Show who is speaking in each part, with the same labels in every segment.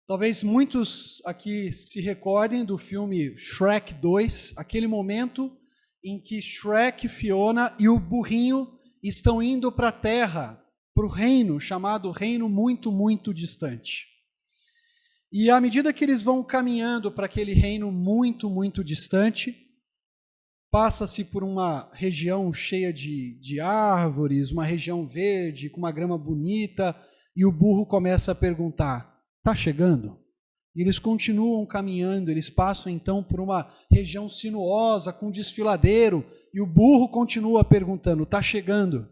Speaker 1: Talvez muitos aqui se recordem do filme Shrek 2, aquele momento em que Shrek, Fiona e o burrinho estão indo para a Terra, para o reino, chamado Reino Muito, Muito Distante. E à medida que eles vão caminhando para aquele reino muito, muito distante, passa-se por uma região cheia de árvores, uma região verde, com uma grama bonita, e o burro começa a perguntar: está chegando? E eles continuam caminhando, eles passam então por uma região sinuosa, com desfiladeiro, e o burro continua perguntando: está chegando?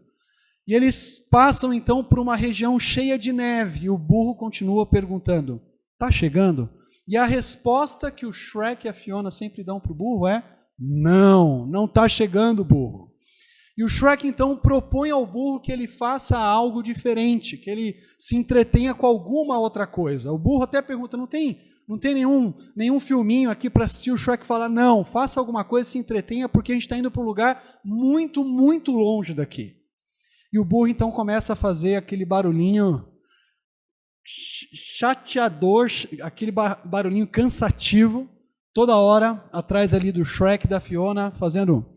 Speaker 1: E eles passam então por uma região cheia de neve, e o burro continua perguntando: está chegando? E a resposta que o Shrek e a Fiona sempre dão para o burro é: não está chegando, burro. E o Shrek então propõe ao burro que ele faça algo diferente, que ele se entretenha com alguma outra coisa. O burro até pergunta: não tem nenhum filminho aqui para assistir? O Shrek fala: não, faça alguma coisa, se entretenha, porque a gente está indo para um lugar muito, muito longe daqui. E o burro então começa a fazer aquele barulhinho chateador, aquele barulhinho cansativo, toda hora atrás ali do Shrek e da Fiona, fazendo...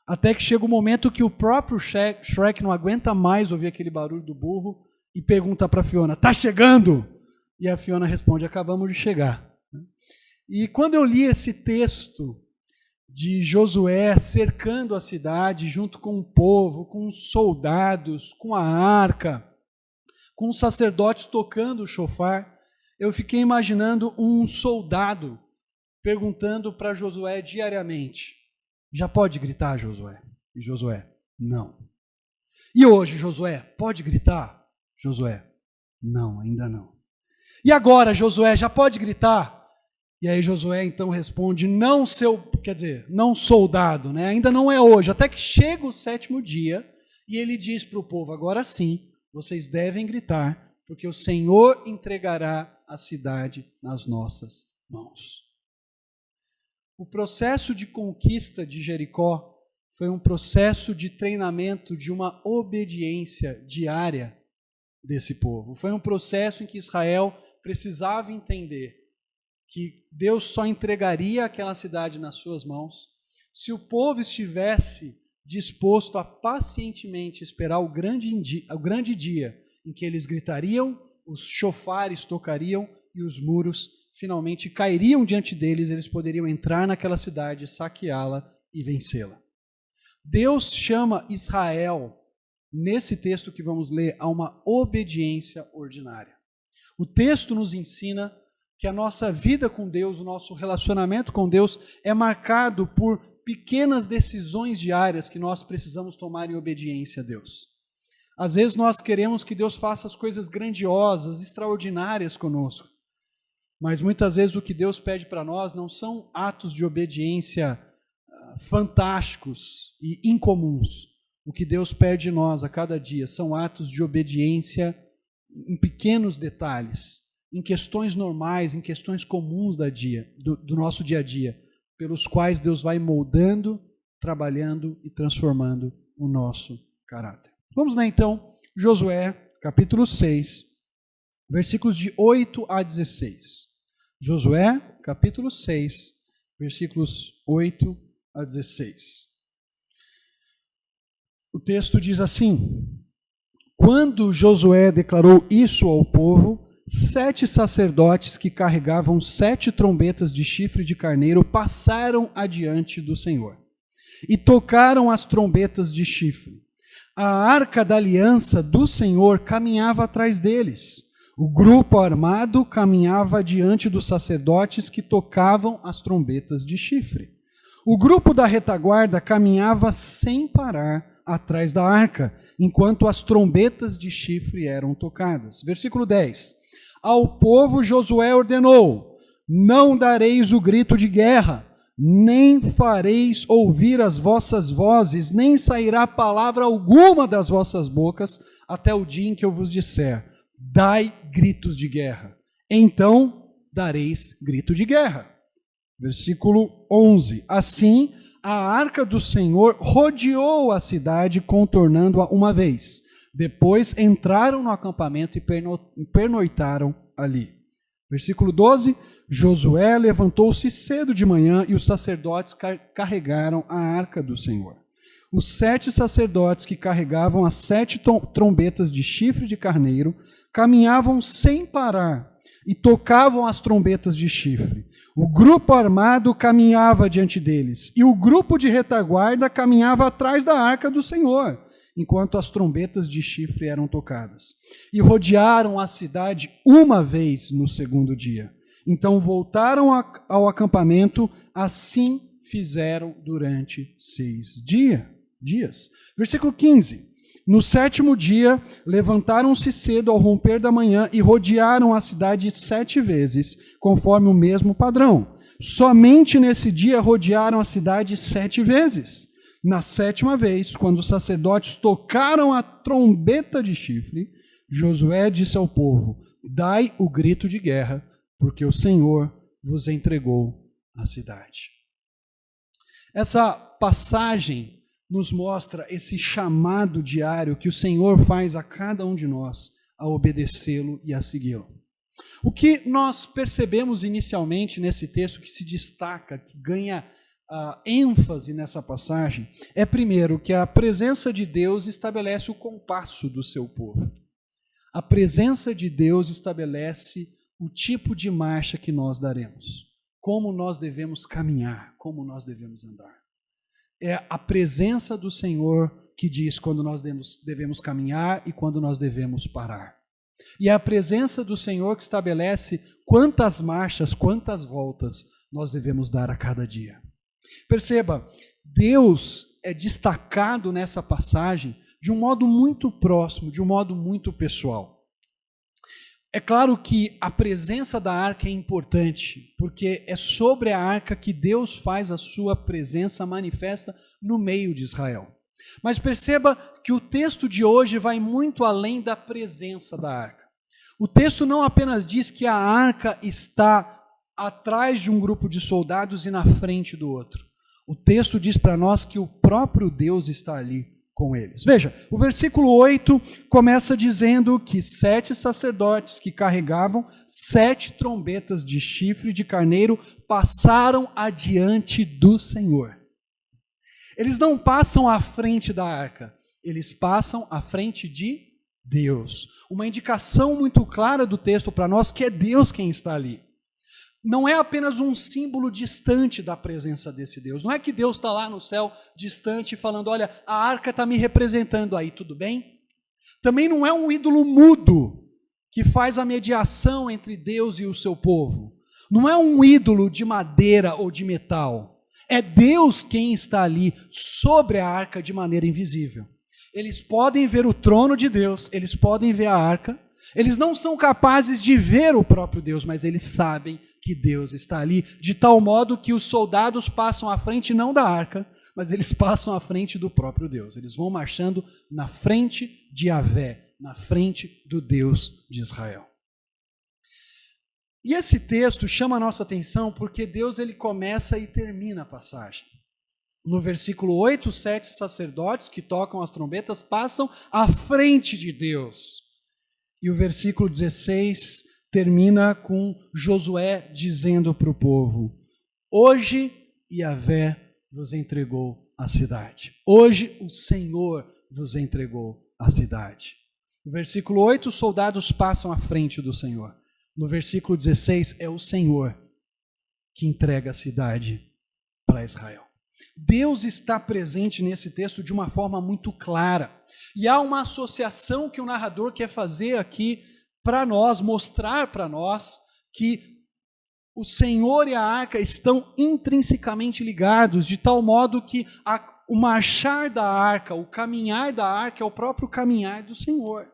Speaker 1: Até que chega o momento que o próprio Shrek não aguenta mais ouvir aquele barulho do burro e pergunta para a Fiona: está chegando? E a Fiona responde: acabamos de chegar. E quando eu li esse texto de Josué cercando a cidade, junto com o povo, com os soldados, com a arca, com os sacerdotes tocando o shofar, eu fiquei imaginando um soldado perguntando para Josué diariamente: já pode gritar, Josué? E Josué: não. E hoje, Josué, pode gritar? Josué: não, ainda não. E agora, Josué, já pode gritar? E aí Josué então responde: não, não soldado, né? Ainda não é hoje, até que chega o 7º dia, e ele diz para o povo: agora sim, vocês devem gritar, porque o Senhor entregará a cidade nas nossas mãos. O processo de conquista de Jericó foi um processo de treinamento de uma obediência diária desse povo. Foi um processo em que Israel precisava entender que Deus só entregaria aquela cidade nas suas mãos se o povo estivesse disposto a pacientemente esperar o grande dia em que eles gritariam, os chofares tocariam e os muros finalmente cairiam diante deles, eles poderiam entrar naquela cidade, saqueá-la e vencê-la. Deus chama Israel, nesse texto que vamos ler, a uma obediência ordinária. O texto nos ensina que a nossa vida com Deus, o nosso relacionamento com Deus é marcado por pequenas decisões diárias que nós precisamos tomar em obediência a Deus. Às vezes nós queremos que Deus faça as coisas grandiosas, extraordinárias conosco. Mas muitas vezes o que Deus pede para nós não são atos de obediência fantásticos e incomuns. O que Deus pede de nós a cada dia são atos de obediência em pequenos detalhes, em questões normais, em questões comuns do nosso dia a dia, pelos quais Deus vai moldando, trabalhando e transformando o nosso caráter. Vamos lá então, Josué, capítulo 6, versículos de 8 a 16. Josué, capítulo 6, versículos 8 a 16. O texto diz assim: quando Josué declarou isso ao povo, 7 sacerdotes que carregavam 7 trombetas de chifre de carneiro passaram adiante do Senhor e tocaram as trombetas de chifre. A arca da aliança do Senhor caminhava atrás deles. O grupo armado caminhava diante dos sacerdotes que tocavam as trombetas de chifre. O grupo da retaguarda caminhava sem parar atrás da arca, enquanto as trombetas de chifre eram tocadas. Versículo 10. Ao povo Josué ordenou: não dareis o grito de guerra, nem fareis ouvir as vossas vozes, nem sairá palavra alguma das vossas bocas, até o dia em que eu vos disser: dai gritos de guerra. Então dareis grito de guerra. Versículo 11. Assim, a arca do Senhor rodeou a cidade, contornando-a uma vez. Depois entraram no acampamento e pernoitaram ali. Versículo 12, Josué levantou-se cedo de manhã e os sacerdotes carregaram a arca do Senhor. Os 7 sacerdotes que carregavam as 7 trombetas de chifre de carneiro caminhavam sem parar e tocavam as trombetas de chifre. O grupo armado caminhava diante deles e o grupo de retaguarda caminhava atrás da arca do Senhor, enquanto as trombetas de chifre eram tocadas. E rodearam a cidade uma vez no segundo dia. Então voltaram ao acampamento, assim fizeram durante 6 dias. Versículo 15. No 7º dia, levantaram-se cedo ao romper da manhã e rodearam a cidade 7 vezes, conforme o mesmo padrão. Somente nesse dia rodearam a cidade 7 vezes. Na 7ª vez, quando os sacerdotes tocaram a trombeta de chifre, Josué disse ao povo: dai o grito de guerra, porque o Senhor vos entregou a cidade. Essa passagem nos mostra esse chamado diário que o Senhor faz a cada um de nós a obedecê-lo e a segui-lo. O que nós percebemos inicialmente nesse texto que se destaca, que ganha ênfase nessa passagem, é primeiro que a presença de Deus estabelece o compasso do seu povo. A presença de Deus estabelece o tipo de marcha que nós daremos, como nós devemos caminhar, como nós devemos andar. É a presença do Senhor que diz quando nós devemos caminhar e quando nós devemos parar. E é a presença do Senhor que estabelece quantas marchas, quantas voltas nós devemos dar a cada dia. Perceba, Deus é destacado nessa passagem de um modo muito próximo, de um modo muito pessoal. É claro que a presença da arca é importante, porque é sobre a arca que Deus faz a sua presença manifesta no meio de Israel. Mas perceba que o texto de hoje vai muito além da presença da arca. O texto não apenas diz que a arca está atrás de um grupo de soldados e na frente do outro. O texto diz para nós que o próprio Deus está ali com eles. Veja, o versículo 8 começa dizendo que 7 sacerdotes que carregavam 7 trombetas de chifre de carneiro passaram adiante do Senhor. Eles não passam à frente da arca, eles passam à frente de Deus. Uma indicação muito clara do texto para nós que é Deus quem está ali. Não é apenas um símbolo distante da presença desse Deus. Não é que Deus está lá no céu distante falando, olha, a arca está me representando aí, tudo bem? Também não é um ídolo mudo que faz a mediação entre Deus e o seu povo. Não é um ídolo de madeira ou de metal. É Deus quem está ali sobre a arca de maneira invisível. Eles podem ver o trono de Deus, eles podem ver a arca, eles não são capazes de ver o próprio Deus, mas eles sabem que Deus está ali, de tal modo que os soldados passam à frente não da arca, mas eles passam à frente do próprio Deus. Eles vão marchando na frente de Yahvé, na frente do Deus de Israel. E esse texto chama a nossa atenção porque Deus ele começa e termina a passagem. No versículo 8, os 7 sacerdotes que tocam as trombetas passam à frente de Deus. E o versículo 16 termina com Josué dizendo para o povo: hoje Yahvé vos entregou a cidade. Hoje o Senhor vos entregou a cidade. No versículo 8, os soldados passam à frente do Senhor. No versículo 16, é o Senhor que entrega a cidade para Israel. Deus está presente nesse texto de uma forma muito clara. E há uma associação que o narrador quer fazer aqui para nós, mostrar para nós que o Senhor e a arca estão intrinsecamente ligados, de tal modo que o marchar da arca, o caminhar da arca é o próprio caminhar do Senhor.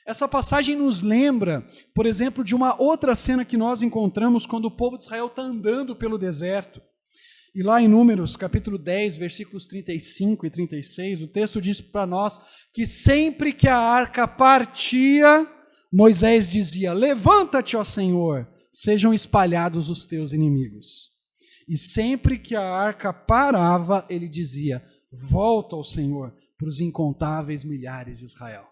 Speaker 1: Essa passagem nos lembra, por exemplo, de uma outra cena que nós encontramos quando o povo de Israel está andando pelo deserto. E lá em Números, capítulo 10, versículos 35 e 36, o texto diz para nós que sempre que a arca partia, Moisés dizia: levanta-te, ó Senhor, sejam espalhados os teus inimigos. E sempre que a arca parava, ele dizia: volta ao Senhor, para os incontáveis milhares de Israel.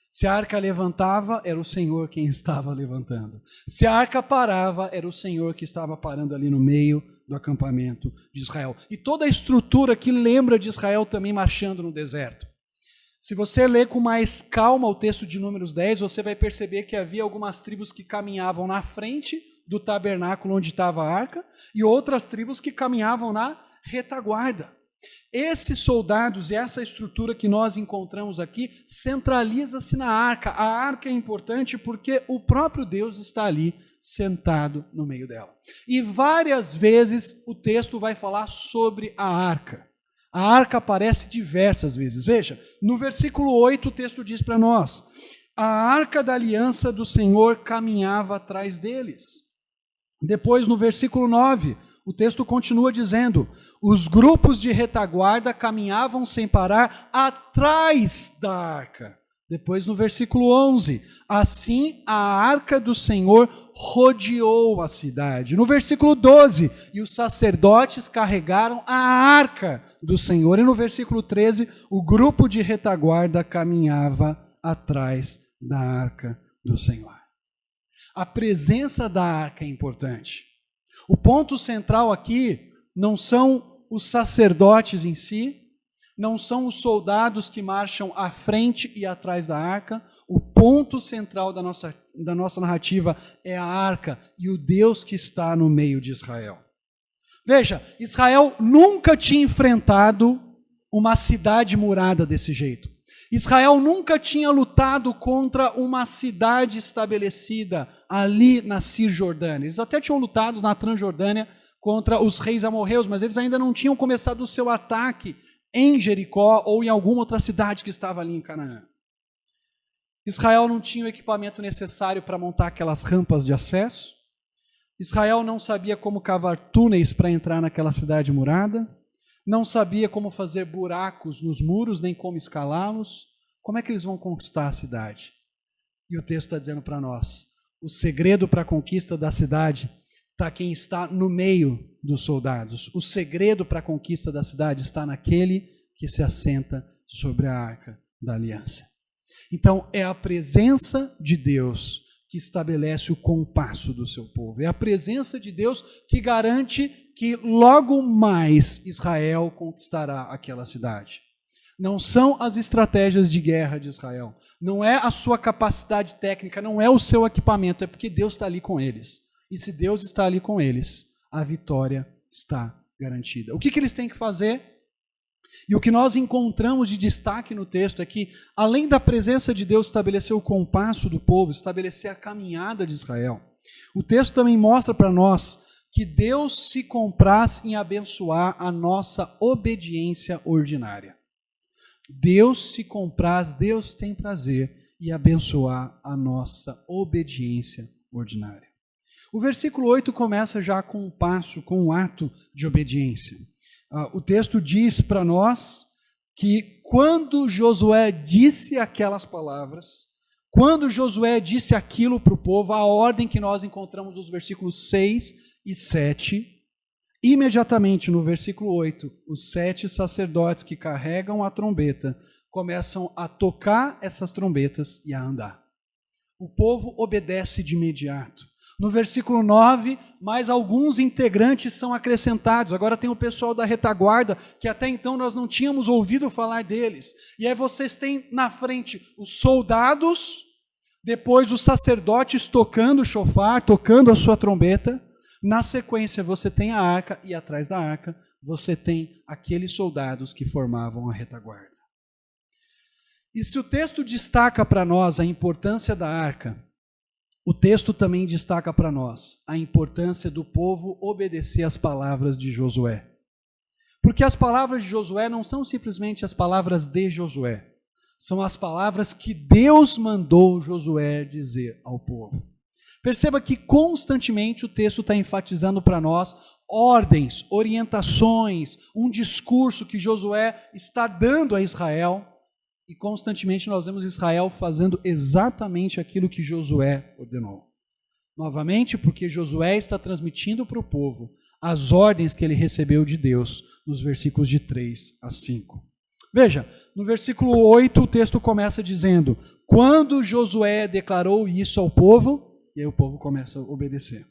Speaker 1: Se a arca levantava, era o Senhor quem estava levantando. Se a arca parava, era o Senhor que estava parando ali no meio do acampamento de Israel. E toda a estrutura que lembra de Israel também marchando no deserto. Se você ler com mais calma o texto de Números 10, você vai perceber que havia algumas tribos que caminhavam na frente do tabernáculo onde estava a arca e outras tribos que caminhavam na retaguarda. Esses soldados e essa estrutura que nós encontramos aqui centraliza-se na arca. A arca é importante porque o próprio Deus está ali sentado no meio dela. E várias vezes o texto vai falar sobre a arca. A arca aparece diversas vezes. Veja, no versículo 8 o texto diz para nós: a arca da aliança do Senhor caminhava atrás deles. Depois, no versículo 9, o texto continua dizendo: os grupos de retaguarda caminhavam sem parar atrás da arca. Depois, no versículo 11, assim a arca do Senhor rodeou a cidade. No versículo 12, e os sacerdotes carregaram a arca do Senhor. E no versículo 13, o grupo de retaguarda caminhava atrás da arca do Senhor. A presença da arca é importante. O ponto central aqui não são os sacerdotes em si, não são os soldados que marcham à frente e atrás da arca. O ponto central da nossa narrativa é a arca e o Deus que está no meio de Israel. Veja, Israel nunca tinha enfrentado uma cidade murada desse jeito. Israel nunca tinha lutado contra uma cidade estabelecida ali na Cisjordânia. Eles até tinham lutado na Transjordânia contra os reis amorreus, mas eles ainda não tinham começado o seu ataque em Jericó ou em alguma outra cidade que estava ali em Canaã. Israel não tinha o equipamento necessário para montar aquelas rampas de acesso. Israel não sabia como cavar túneis para entrar naquela cidade murada. Não sabia como fazer buracos nos muros, nem como escalá-los. Como é que eles vão conquistar a cidade? E o texto está dizendo para nós: o segredo para a conquista da cidade está quem está no meio dos soldados. O segredo para a conquista da cidade está naquele que se assenta sobre a arca da aliança. Então, é a presença de Deus que estabelece o compasso do seu povo. É a presença de Deus que garante que logo mais Israel conquistará aquela cidade. Não são as estratégias de guerra de Israel, não é a sua capacidade técnica, não é o seu equipamento, é porque Deus está ali com eles. E se Deus está ali com eles, a vitória está garantida. O que eles têm que fazer? E o que nós encontramos de destaque no texto é que, além da presença de Deus estabelecer o compasso do povo, estabelecer a caminhada de Israel, o texto também mostra para nós que Deus se compraz em abençoar a nossa obediência ordinária. Deus se compraz, Deus tem prazer em abençoar a nossa obediência ordinária. O versículo 8 começa já com um passo, com um ato de obediência. O texto diz para nós que quando Josué disse aquelas palavras, quando Josué disse aquilo para o povo, a ordem que nós encontramos nos versículos 6 e 7, imediatamente no versículo 8, os 7 sacerdotes que carregam a trombeta começam a tocar essas trombetas e a andar. O povo obedece de imediato. No versículo 9, mais alguns integrantes são acrescentados. Agora tem o pessoal da retaguarda, que até então nós não tínhamos ouvido falar deles. E aí vocês têm na frente os soldados, depois os sacerdotes tocando o chofar, tocando a sua trombeta. Na sequência você tem a arca e atrás da arca você tem aqueles soldados que formavam a retaguarda. E se o texto destaca para nós a importância da arca, o texto também destaca para nós a importância do povo obedecer às palavras de Josué. Porque as palavras de Josué não são simplesmente as palavras de Josué, são as palavras que Deus mandou Josué dizer ao povo. Perceba que constantemente o texto está enfatizando para nós ordens, orientações, um discurso que Josué está dando a Israel. E constantemente nós vemos Israel fazendo exatamente aquilo que Josué ordenou. Novamente, porque Josué está transmitindo para o povo as ordens que ele recebeu de Deus nos versículos de 3 a 5. Veja, no versículo 8 o texto começa dizendo: quando Josué declarou isso ao povo, e aí o povo começa a obedecer.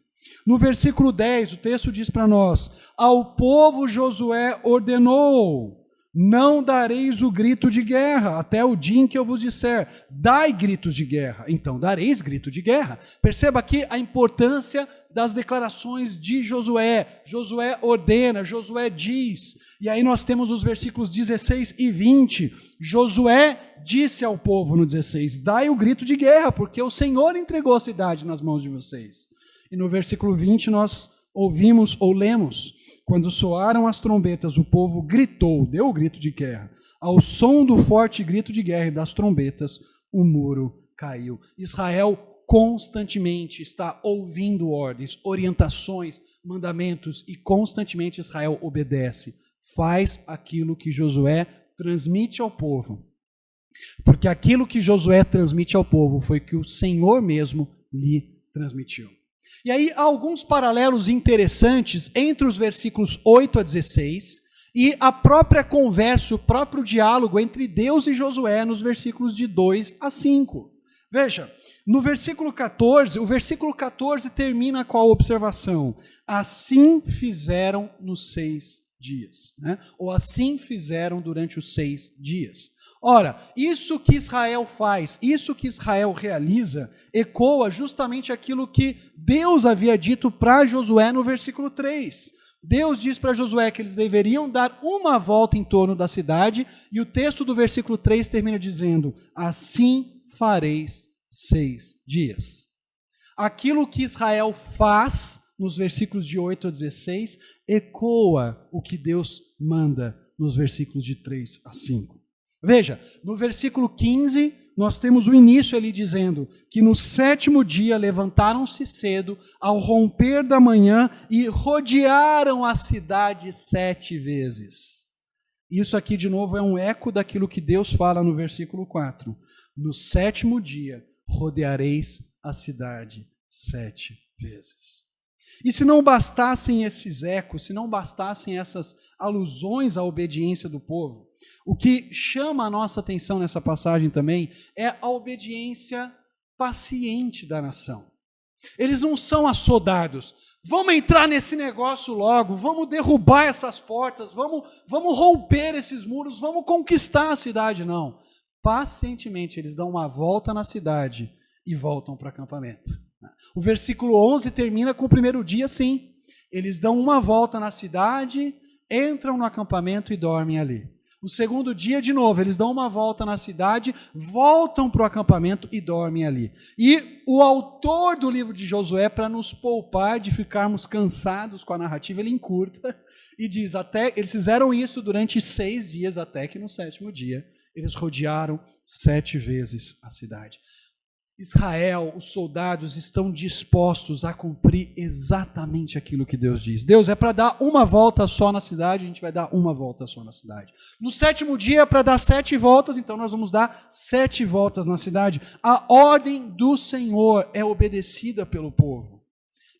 Speaker 1: No versículo 10 o texto diz para nós: ao povo Josué ordenou: não dareis o grito de guerra, até o dia em que eu vos disser, dai gritos de guerra. Então dareis grito de guerra. Perceba aqui a importância das declarações de Josué. Josué ordena, Josué diz. E aí nós temos os versículos 16 e 20. Josué disse ao povo no 16, dai o grito de guerra, porque o Senhor entregou a cidade nas mãos de vocês. E no versículo 20 nós ouvimos ou lemos: quando soaram as trombetas, o povo gritou, deu o grito de guerra. Ao som do forte grito de guerra e das trombetas, o muro caiu. Israel constantemente está ouvindo ordens, orientações, mandamentos, e constantemente Israel obedece. Faz aquilo que Josué transmite ao povo. Porque aquilo que Josué transmite ao povo foi que o Senhor mesmo lhe transmitiu. E aí há alguns paralelos interessantes entre os versículos 8 a 16 e a própria conversa, o próprio diálogo entre Deus e Josué nos versículos de 2 a 5. Veja, no versículo 14, o versículo 14 termina com a observação: assim fizeram nos 6 dias, né? Ou assim fizeram durante os 6 dias. Ora, isso que Israel faz, isso que Israel realiza, ecoa justamente aquilo que Deus havia dito para Josué no versículo 3. Deus diz para Josué que eles deveriam dar uma volta em torno da cidade, e o texto do versículo 3 termina dizendo: assim fareis 6 dias. Aquilo que Israel faz, nos versículos de 8 a 16, ecoa o que Deus manda nos versículos de 3 a 5. Veja, no versículo 15, nós temos o início ali dizendo que no 7º dia levantaram-se cedo, ao romper da manhã, e rodearam a cidade 7 vezes. Isso aqui, de novo, é um eco daquilo que Deus fala no versículo 4. No 7º dia, rodeareis a cidade 7 vezes. E se não bastassem esses ecos, se não bastassem essas alusões à obediência do povo, o que chama a nossa atenção nessa passagem também é a obediência paciente da nação. Eles não são assodados. Vamos entrar nesse negócio logo, vamos derrubar essas portas, vamos romper esses muros, vamos conquistar a cidade. Não. Pacientemente eles dão uma volta na cidade e voltam para o acampamento. O versículo 11 termina com o primeiro dia assim. Eles dão uma volta na cidade, entram no acampamento e dormem ali. O segundo dia, de novo, eles dão uma volta na cidade, voltam para o acampamento e dormem ali. E o autor do livro de Josué, para nos poupar de ficarmos cansados com a narrativa, ele encurta e diz: eles fizeram isso durante 6 dias, até que no 7º dia eles rodearam 7 vezes a cidade. Israel, os soldados estão dispostos a cumprir exatamente aquilo que Deus diz. Deus, é para dar uma volta só na cidade, a gente vai dar uma volta só na cidade. No 7º dia é para dar 7 voltas, então nós vamos dar 7 voltas na cidade. A ordem do Senhor é obedecida pelo povo.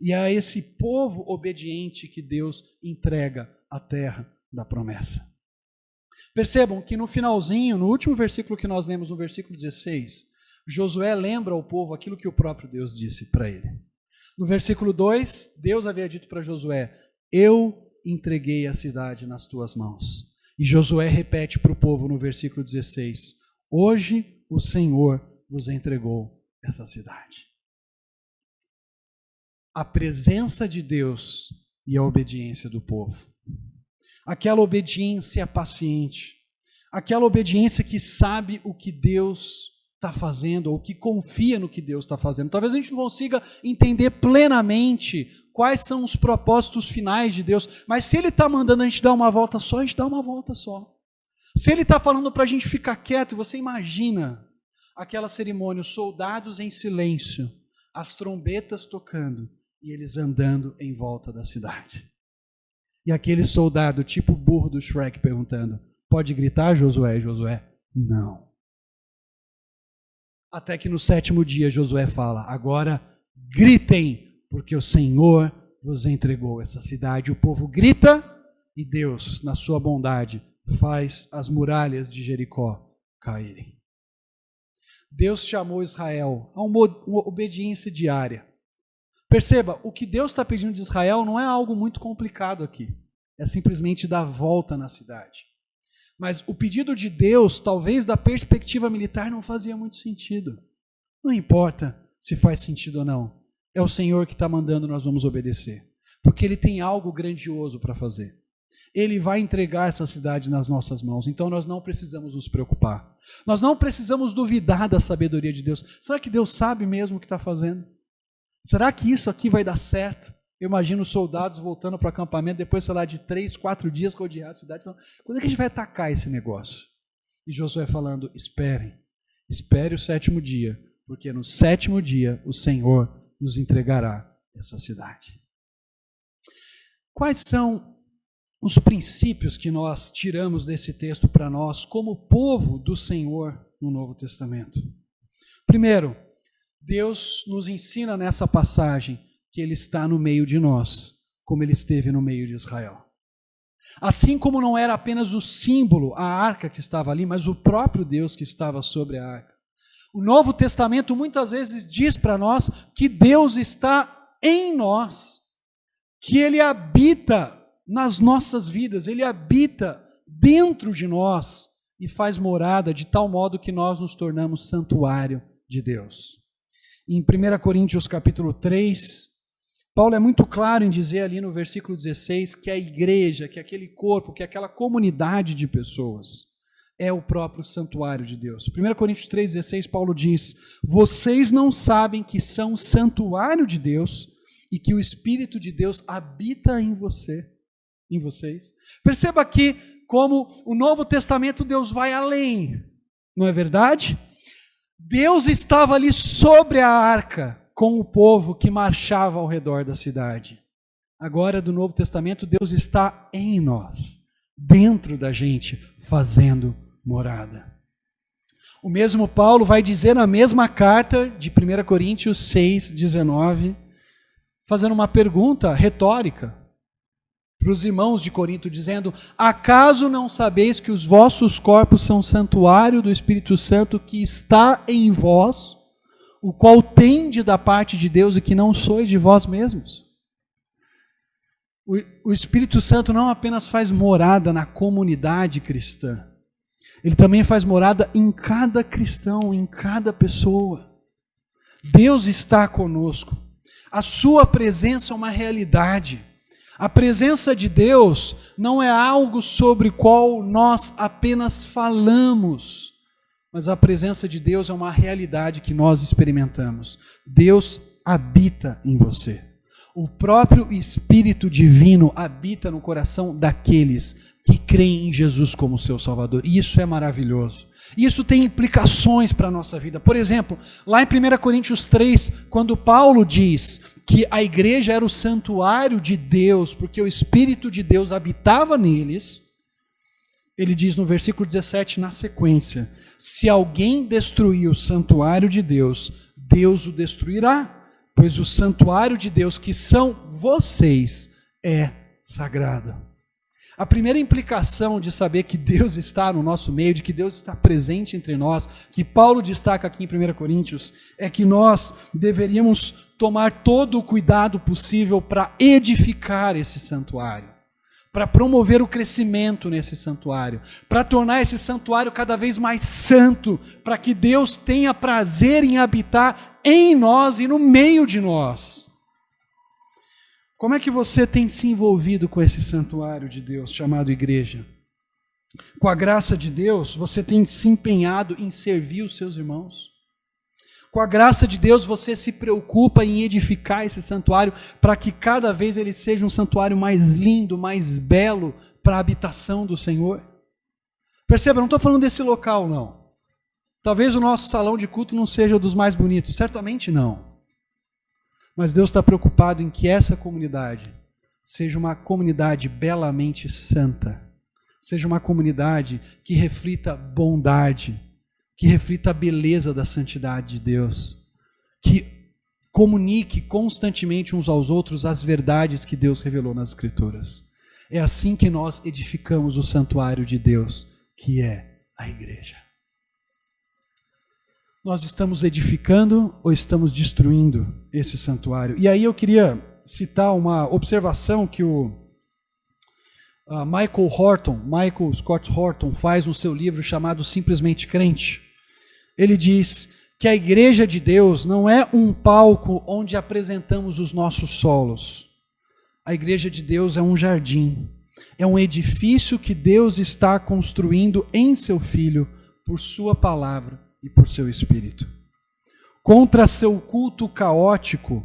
Speaker 1: E é a esse povo obediente que Deus entrega a terra da promessa. Percebam que no finalzinho, no último versículo que nós lemos, no versículo 16, Josué lembra ao povo aquilo que o próprio Deus disse para ele. No versículo 2, Deus havia dito para Josué: eu entreguei a cidade nas tuas mãos. E Josué repete para o povo no versículo 16: hoje o Senhor vos entregou essa cidade. A presença de Deus e a obediência do povo. Aquela obediência paciente. Aquela obediência que sabe o que Deus está fazendo, ou que confia no que Deus está fazendo. Talvez a gente não consiga entender plenamente quais são os propósitos finais de Deus, mas se Ele está mandando a gente dar uma volta só, a gente dá uma volta só. Se Ele está falando para a gente ficar quieto, você imagina aquela cerimônia, os soldados em silêncio, as trombetas tocando, e eles andando em volta da cidade. E aquele soldado, tipo o burro do Shrek, perguntando: pode gritar, Josué? E Josué: não. Até que no 7º dia Josué fala: agora gritem, porque o Senhor vos entregou essa cidade. O povo grita e Deus, na sua bondade, faz as muralhas de Jericó caírem. Deus chamou Israel a uma obediência diária. Perceba, o que Deus está pedindo de Israel não é algo muito complicado aqui. É simplesmente dar volta na cidade. Mas o pedido de Deus, talvez da perspectiva militar, não fazia muito sentido. Não importa se faz sentido ou não. É o Senhor que está mandando, nós vamos obedecer. Porque Ele tem algo grandioso para fazer. Ele vai entregar essa cidade nas nossas mãos. Então nós não precisamos nos preocupar. Nós não precisamos duvidar da sabedoria de Deus. Será que Deus sabe mesmo o que está fazendo? Será que isso aqui vai dar certo? Eu imagino os soldados voltando para o acampamento, depois, sei lá, de 3, 4 dias rodear a cidade. Falando, quando é que a gente vai atacar esse negócio? E Josué falando, espere o 7º dia, porque no 7º dia o Senhor nos entregará essa cidade. Quais são os princípios que nós tiramos desse texto para nós como povo do Senhor no Novo Testamento? Primeiro, Deus nos ensina nessa passagem que Ele está no meio de nós, como Ele esteve no meio de Israel. Assim como não era apenas o símbolo, a arca que estava ali, mas o próprio Deus que estava sobre a arca. O Novo Testamento muitas vezes diz para nós que Deus está em nós, que Ele habita nas nossas vidas, Ele habita dentro de nós e faz morada de tal modo que nós nos tornamos santuário de Deus. Em 1 Coríntios capítulo 3, Paulo é muito claro em dizer ali no versículo 16 que a igreja, que aquele corpo, que aquela comunidade de pessoas é o próprio santuário de Deus. 1 Coríntios 3,16, Paulo diz, vocês não sabem que são santuário de Deus e que o Espírito de Deus habita em vocês. Perceba que, como o Novo Testamento, Deus vai além, não é verdade? Deus estava ali sobre a arca com o povo que marchava ao redor da cidade. Agora, do Novo Testamento, Deus está em nós, dentro da gente, fazendo morada. O mesmo Paulo vai dizer na mesma carta de 1 Coríntios 6,19, fazendo uma pergunta retórica para os irmãos de Corinto, dizendo, acaso não sabeis que os vossos corpos são santuário do Espírito Santo que está em vós, o qual tende da parte de Deus e que não sois de vós mesmos? O Espírito Santo não apenas faz morada na comunidade cristã, ele também faz morada em cada cristão, em cada pessoa. Deus está conosco. A sua presença é uma realidade. A presença de Deus não é algo sobre o qual nós apenas falamos, mas a presença de Deus é uma realidade que nós experimentamos. Deus habita em você. O próprio Espírito Divino habita no coração daqueles que creem em Jesus como seu Salvador. E isso é maravilhoso. Isso tem implicações para a nossa vida. Por exemplo, lá em 1 Coríntios 3, quando Paulo diz que a igreja era o santuário de Deus, porque o Espírito de Deus habitava neles, ele diz no versículo 17, na sequência, se alguém destruir o santuário de Deus, Deus o destruirá, pois o santuário de Deus, que são vocês, é sagrado. A primeira implicação de saber que Deus está no nosso meio, de que Deus está presente entre nós, que Paulo destaca aqui em 1 Coríntios, é que nós deveríamos tomar todo o cuidado possível para edificar esse santuário, para promover o crescimento nesse santuário, para tornar esse santuário cada vez mais santo, para que Deus tenha prazer em habitar em nós e no meio de nós. Como é que você tem se envolvido com esse santuário de Deus chamado igreja? Com a graça de Deus, você tem se empenhado em servir os seus irmãos? Com a graça de Deus, você se preocupa em edificar esse santuário para que cada vez ele seja um santuário mais lindo, mais belo para a habitação do Senhor? Perceba, não estou falando desse local, não. Talvez o nosso salão de culto não seja dos mais bonitos, certamente não. Mas Deus está preocupado em que essa comunidade seja uma comunidade belamente santa, seja uma comunidade que reflita bondade, que reflita a beleza da santidade de Deus, que comunique constantemente uns aos outros as verdades que Deus revelou nas Escrituras. É assim que nós edificamos o santuário de Deus, que é a igreja. Nós estamos edificando ou estamos destruindo esse santuário? E aí eu queria citar uma observação que o Michael Scott Horton faz no seu livro chamado Simplesmente Crente. Ele diz que a igreja de Deus não é um palco onde apresentamos os nossos solos. A igreja de Deus é um jardim, é um edifício que Deus está construindo em seu Filho, por sua palavra e por seu Espírito. Contra seu culto caótico,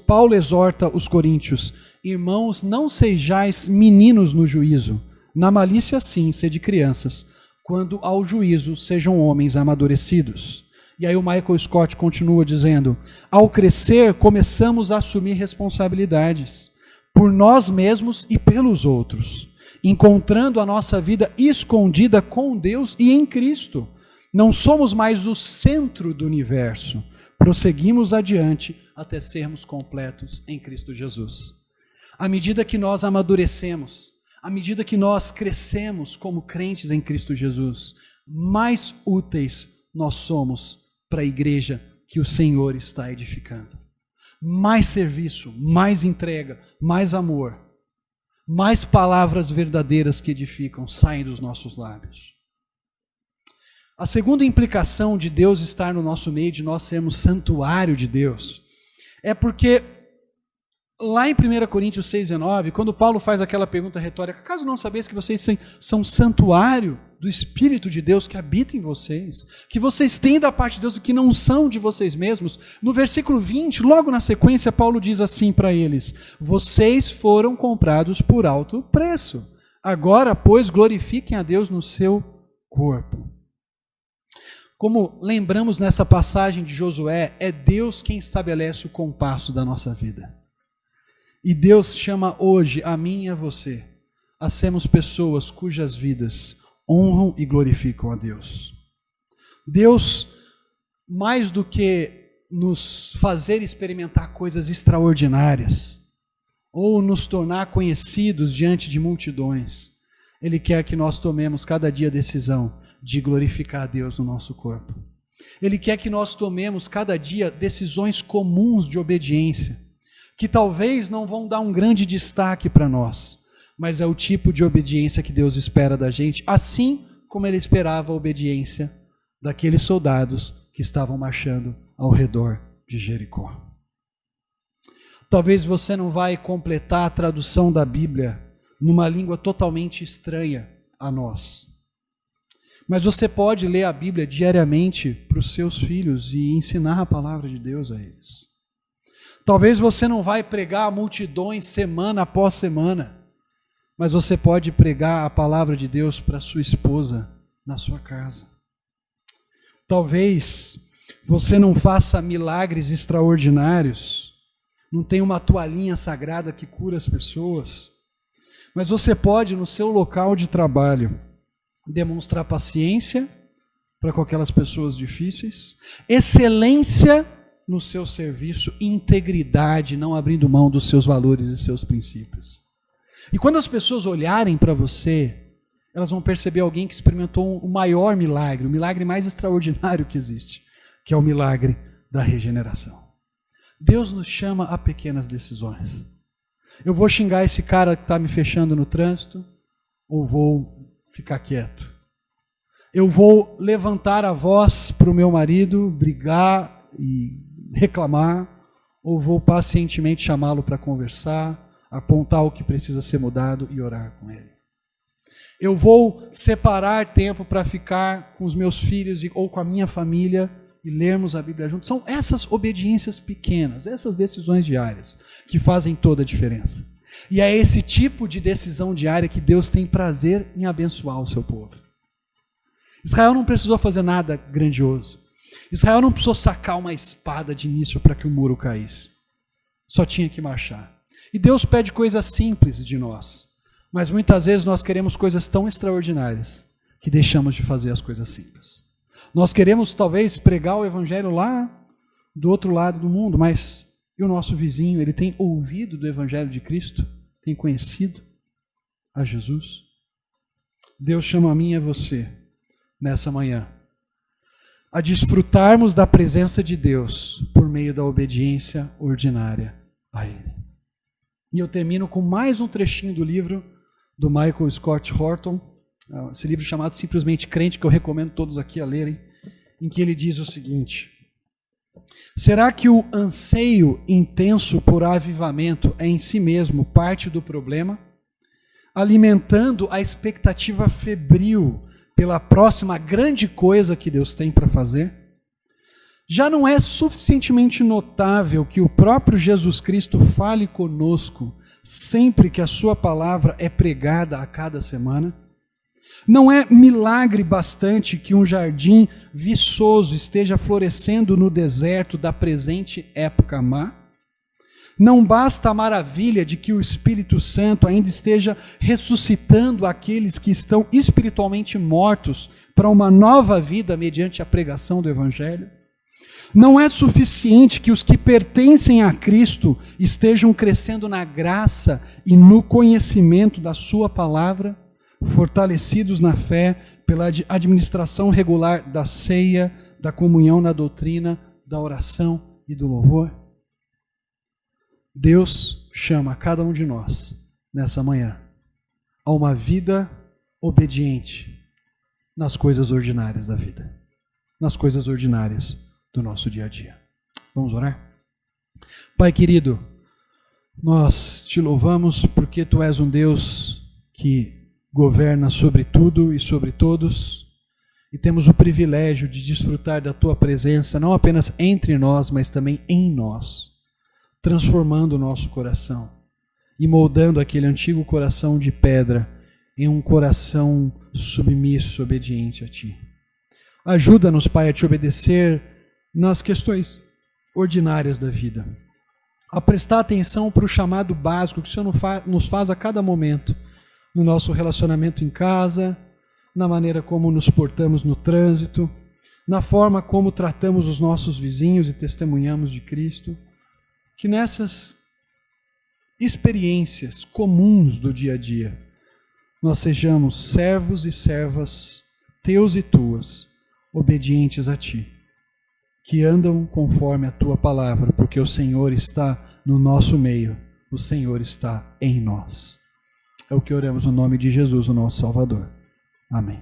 Speaker 1: Paulo exorta os coríntios: irmãos, não sejais meninos no juízo, na malícia sim, sede crianças, quando ao juízo sejam homens amadurecidos. E aí o Michael Scott continua dizendo: ao crescer, começamos a assumir responsabilidades, por nós mesmos e pelos outros, encontrando a nossa vida escondida com Deus e em Cristo. Não somos mais o centro do universo, prosseguimos adiante até sermos completos em Cristo Jesus. À medida que nós amadurecemos, à medida que nós crescemos como crentes em Cristo Jesus, mais úteis nós somos para a igreja que o Senhor está edificando. Mais serviço, mais entrega, mais amor, mais palavras verdadeiras que edificam saem dos nossos lábios. A segunda implicação de Deus estar no nosso meio, de nós sermos santuário de Deus, é porque lá em 1 Coríntios 6,19, quando Paulo faz aquela pergunta retórica: acaso não sabeis que vocês são santuário do Espírito de Deus que habita em vocês, que vocês têm da parte de Deus e que não são de vocês mesmos? No versículo 20, logo na sequência, Paulo diz assim para eles: vocês foram comprados por alto preço. Agora, pois, glorifiquem a Deus no seu corpo. Como lembramos nessa passagem de Josué, é Deus quem estabelece o compasso da nossa vida. E Deus chama hoje a mim e a você a sermos pessoas cujas vidas honram e glorificam a Deus. Deus, mais do que nos fazer experimentar coisas extraordinárias, ou nos tornar conhecidos diante de multidões, Ele quer que nós tomemos cada dia a decisão de glorificar a Deus no nosso corpo. Ele quer que nós tomemos cada dia decisões comuns de obediência, que talvez não vão dar um grande destaque para nós, mas é o tipo de obediência que Deus espera da gente, assim como Ele esperava a obediência daqueles soldados que estavam marchando ao redor de Jericó. Talvez você não vai completar a tradução da Bíblia numa língua totalmente estranha a nós, mas você pode ler a Bíblia diariamente para os seus filhos e ensinar a palavra de Deus a eles. Talvez você não vai pregar a multidões semana após semana, mas você pode pregar a palavra de Deus para sua esposa na sua casa. Talvez você não faça milagres extraordinários, não tem uma toalhinha sagrada que cura as pessoas, mas você pode, no seu local de trabalho, demonstrar paciência para com aquelas pessoas difíceis, excelência no seu serviço, integridade, não abrindo mão dos seus valores e seus princípios. E quando as pessoas olharem para você, elas vão perceber alguém que experimentou o maior milagre, o milagre mais extraordinário que existe, que é o milagre da regeneração. Deus nos chama a pequenas decisões. Eu vou xingar esse cara que está me fechando no trânsito, ou vou ficar quieto? Eu vou levantar a voz para o meu marido, brigar e reclamar, ou vou pacientemente chamá-lo para conversar, apontar o que precisa ser mudado e orar com ele? Eu vou separar tempo para ficar com os meus filhos ou com a minha família e lermos a Bíblia juntos? São essas obediências pequenas, essas decisões diárias que fazem toda a diferença. E é esse tipo de decisão diária que Deus tem prazer em abençoar o seu povo. Israel não precisou fazer nada grandioso. Israel não precisou sacar uma espada de início para que o muro caísse. Só tinha que marchar. E Deus pede coisas simples de nós. Mas muitas vezes nós queremos coisas tão extraordinárias que deixamos de fazer as coisas simples. Nós queremos talvez pregar o evangelho lá do outro lado do mundo, mas e o nosso vizinho, ele tem ouvido do evangelho de Cristo? Tem conhecido? a Jesus? Deus chama a mim e a você, nessa manhã, a desfrutarmos da presença de Deus por meio da obediência ordinária a Ele. E eu termino com mais um trechinho do livro do Michael Scott Horton, esse livro chamado Simplesmente Crente, que eu recomendo todos aqui a lerem, em que ele diz o seguinte: será que o anseio intenso por avivamento é em si mesmo parte do problema, alimentando a expectativa febril pela próxima grande coisa que Deus tem para fazer? Já não é suficientemente notável que o próprio Jesus Cristo fale conosco sempre que a sua palavra é pregada a cada semana? Não é milagre bastante que um jardim viçoso esteja florescendo no deserto da presente época má? Não basta a maravilha de que o Espírito Santo ainda esteja ressuscitando aqueles que estão espiritualmente mortos para uma nova vida mediante a pregação do Evangelho? Não é suficiente que os que pertencem a Cristo estejam crescendo na graça e no conhecimento da sua palavra, fortalecidos na fé pela administração regular da ceia, da comunhão na doutrina, da oração e do louvor? Deus chama a cada um de nós, nessa manhã, a uma vida obediente nas coisas ordinárias da vida, nas coisas ordinárias do nosso dia a dia. Vamos orar? Pai querido, nós te louvamos porque Tu és um Deus que governa sobre tudo e sobre todos, e temos o privilégio de desfrutar da Tua presença, não apenas entre nós, mas também em nós, transformando o nosso coração e moldando aquele antigo coração de pedra em um coração submisso, obediente a Ti. Ajuda-nos, Pai, a Te obedecer nas questões ordinárias da vida, a prestar atenção para o chamado básico que o Senhor nos faz a cada momento, no nosso relacionamento em casa, na maneira como nos portamos no trânsito, na forma como tratamos os nossos vizinhos e testemunhamos de Cristo. Que nessas experiências comuns do dia a dia, nós sejamos servos e servas Teus e Tuas, obedientes a Ti, que andam conforme a Tua palavra, porque o Senhor está no nosso meio, o Senhor está em nós. É o que oramos no nome de Jesus, o nosso Salvador. Amém.